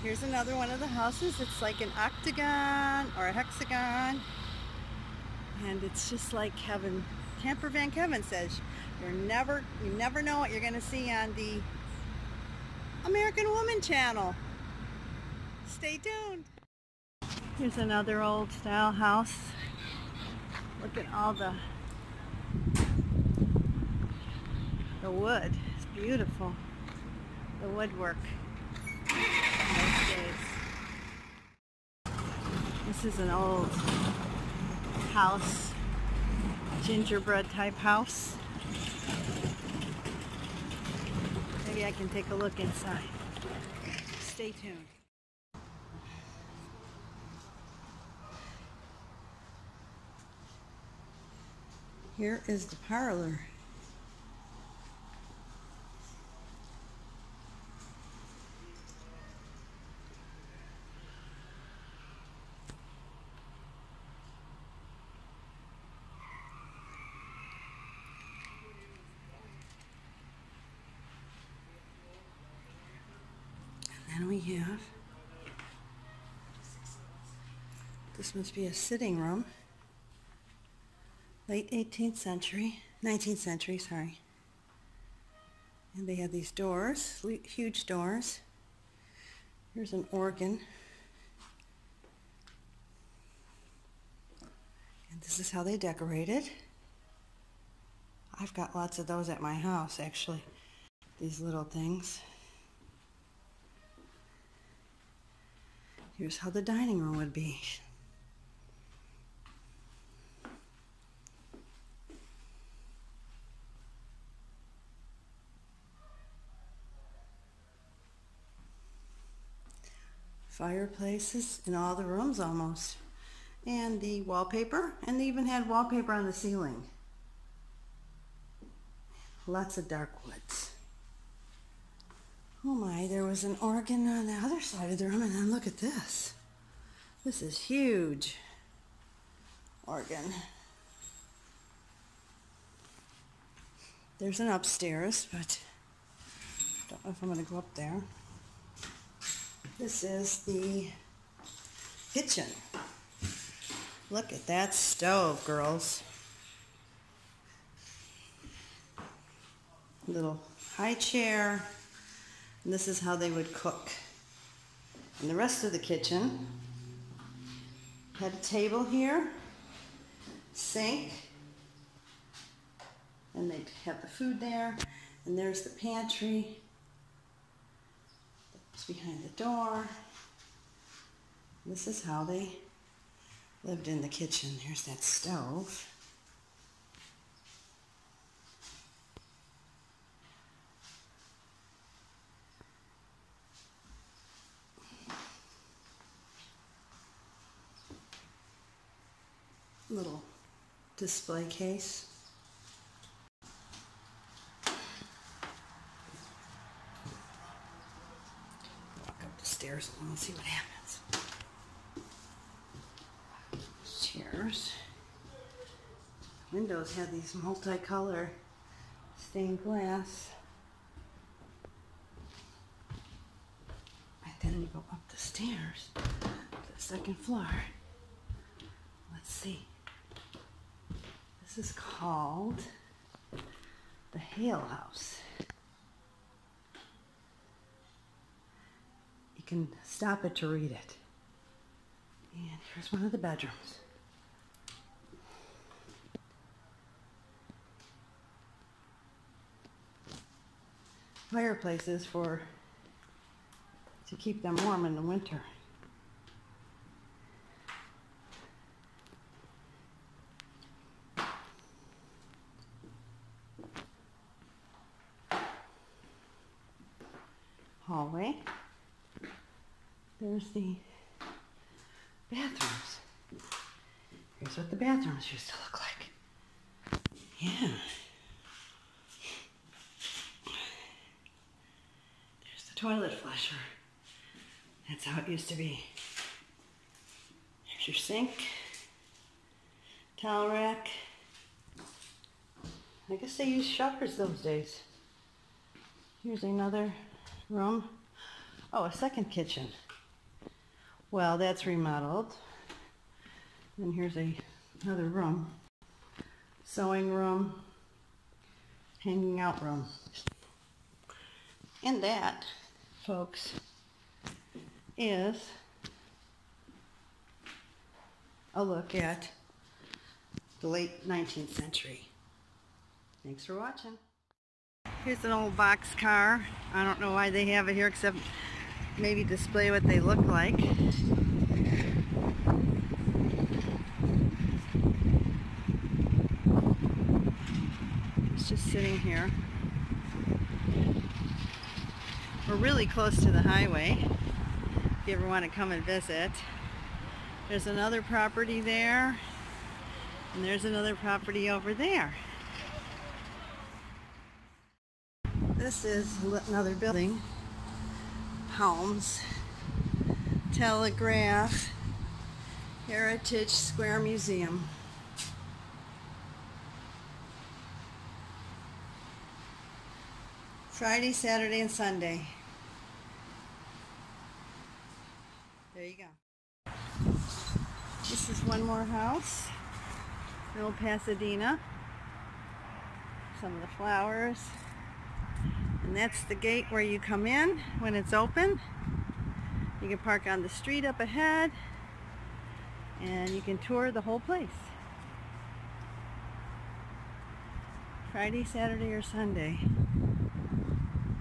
Here's another one of the houses. It's like an octagon or a hexagon. And it's just like heaven. Camper Van Kevin says, you never know what you're going to see on the American Woman channel. Stay tuned. Here's another old style house. Look at all the wood. It's beautiful. The woodwork. Those days. This is an old house, gingerbread type house. Maybe I can take a look inside. Stay tuned. Here is the parlor. And then we have, this must be a sitting room. Late 18th century, 19th century, sorry. And they have these doors, huge doors. Here's an organ. And this is how they decorate it. I've got lots of those at my house, actually. These little things. Here's how the dining room would be. Fireplaces in all the rooms almost. And the wallpaper, and they even had wallpaper on the ceiling. Lots of dark woods. Oh my, there was an organ on the other side of the room, and then look at this. This is huge organ. There's an upstairs, but I don't know if I'm going to go up there. This is the kitchen. Look at that stove, girls. Little high chair. And this is how they would cook. And the rest of the kitchen had a table here, sink, and they'd have the food there. And there's the pantry. That's behind the door. This is how they lived in the kitchen. Here's that stove. Little display case. Walk up the stairs and we'll see what happens. Chairs. Windows have these multicolor stained glass. And then you go up the stairs to the second floor. Let's see. This is called the Hale House. You can stop it to read it. And here's one of the bedrooms. Fireplaces to keep them warm in the winter. Hallway. There's the bathrooms. Here's what the bathrooms used to look like. Yeah. There's the toilet flusher. That's how it used to be. Here's your sink, towel rack. I guess they used shovers those days. Here's another room. Oh, a second kitchen. Well, that's remodeled. And here's another room. Sewing room, hanging out room. And that, folks, is a look at the late 19th century. Thanks for watching. Here's an old box car. I don't know why they have it here except maybe display what they look like. It's just sitting here. We're really close to the highway if you ever want to come and visit. There's another property there, and there's another property over there. This is another building. Homes, Telegraph, Heritage Square Museum. Friday, Saturday, and Sunday. There you go. This is one more house in old Pasadena. Some of the flowers. And that's the gate where you come in when it's open. You can park on the street up ahead and you can tour the whole place. Friday, Saturday, or Sunday.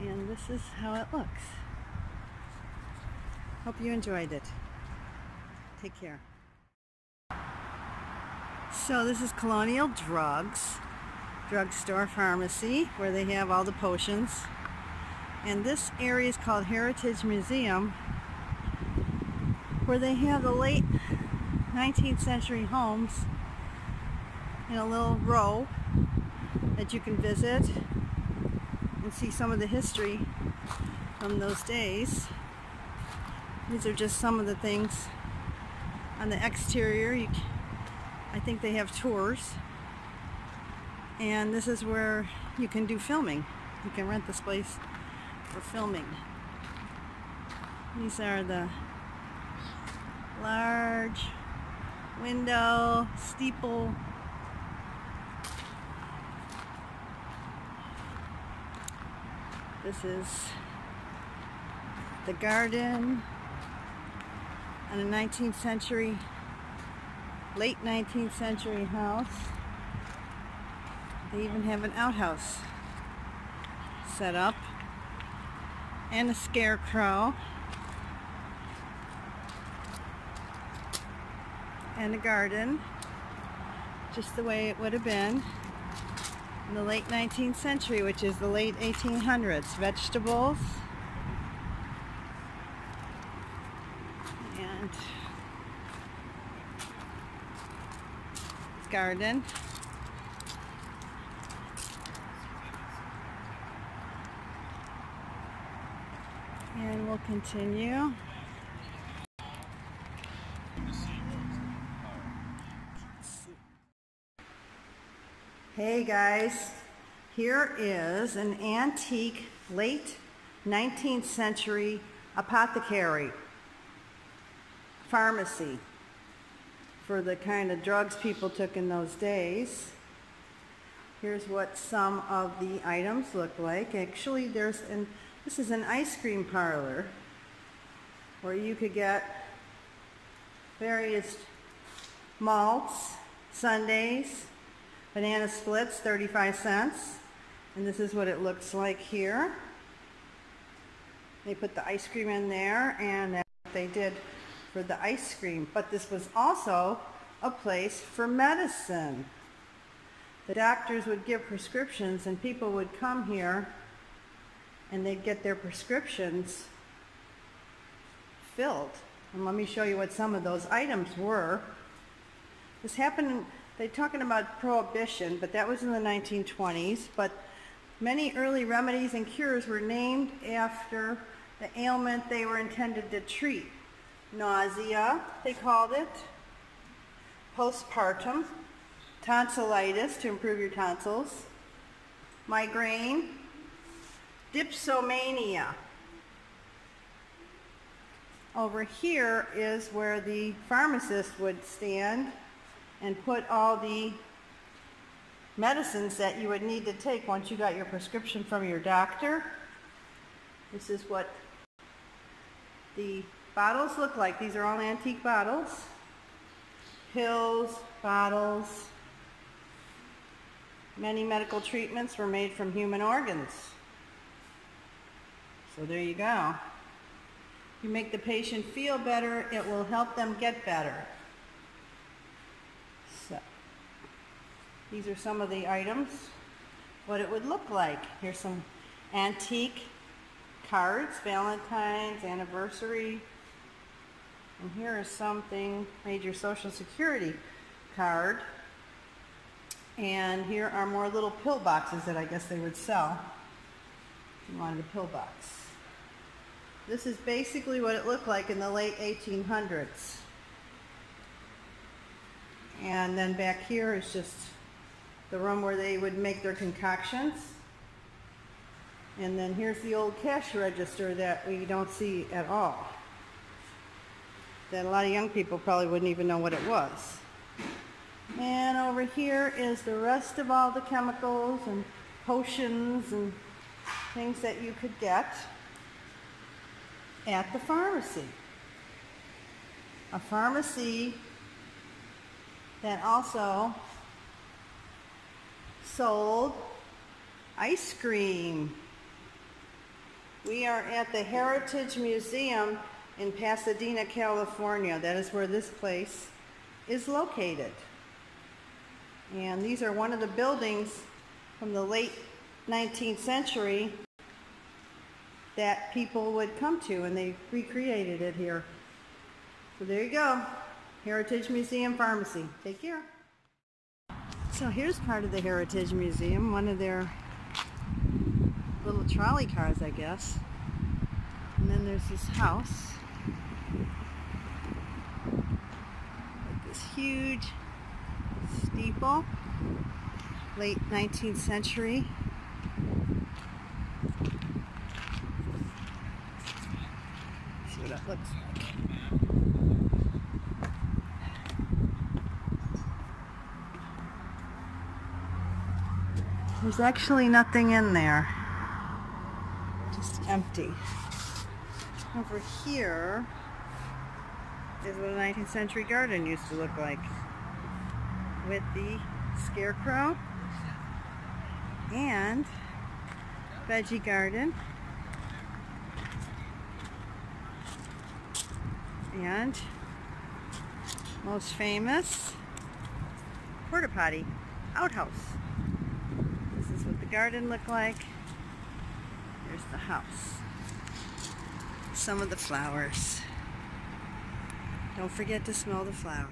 And this is how it looks. Hope you enjoyed it. Take care. So this is Colonial Drugs, drugstore pharmacy, where they have all the potions. And this area is called Heritage Museum, where they have the late 19th century homes in a little row that you can visit and see some of the history from those days. These are just some of the things on the exterior. I think they have tours. And this is where you can do filming. You can rent this place for filming. These are the large window, steeple. This is the garden on a 19th century, late 19th century house. They even have an outhouse set up and a scarecrow and a garden, just the way it would have been in the late 19th century, which is the late 1800s. Vegetables and garden. And we'll continue. Hey guys, here is an antique late 19th century apothecary pharmacy for the kind of drugs people took in those days. Here's what some of the items look like. Actually, this is an ice cream parlor where you could get various malts, sundaes, banana splits, 35 cents. And this is what it looks like here. They put the ice cream in there, and that's what they did for the ice cream. But this was also a place for medicine. The doctors would give prescriptions, and people would come here and they'd get their prescriptions filled. And let me show you what some of those items were. This happened, they're talking about Prohibition, but that was in the 1920s. But many early remedies and cures were named after the ailment they were intended to treat. Nausea, they called it. Postpartum. Tonsillitis, to improve your tonsils. Migraine. Dipsomania. Over here is where the pharmacist would stand and put all the medicines that you would need to take once you got your prescription from your doctor. This is what the bottles look like. These are all antique bottles. Pills, bottles. Many medical treatments were made from human organs. So there you go. You make the patient feel better, it will help them get better. So, these are some of the items, what it would look like. Here's some antique cards, Valentine's, anniversary. And here is something, made your Social Security card. And here are more little pill boxes that I guess they would sell if you wanted a pill box. This is basically what it looked like in the late 1800s. And then back here is just the room where they would make their concoctions. And then here's the old cash register that we don't see at all. That a lot of young people probably wouldn't even know what it was. And over here is the rest of all the chemicals and potions and things that you could get at the pharmacy. A pharmacy that also sold ice cream. We are at the Heritage Museum in Pasadena, California. That is where this place is located. And these are one of the buildings from the late 19th century that people would come to, and they recreated it here. So there you go, Heritage Museum Pharmacy. Take care. So here's part of the Heritage Museum, one of their little trolley cars, I guess. And then there's this house with this huge steeple, late 19th century. See what it looks like. There's actually nothing in there, just empty. Over here is what a 19th century garden used to look like, with the scarecrow and veggie garden and most famous porta potty outhouse. This is what the garden looked like. There's the house. Some of the flowers. Don't forget to smell the flowers.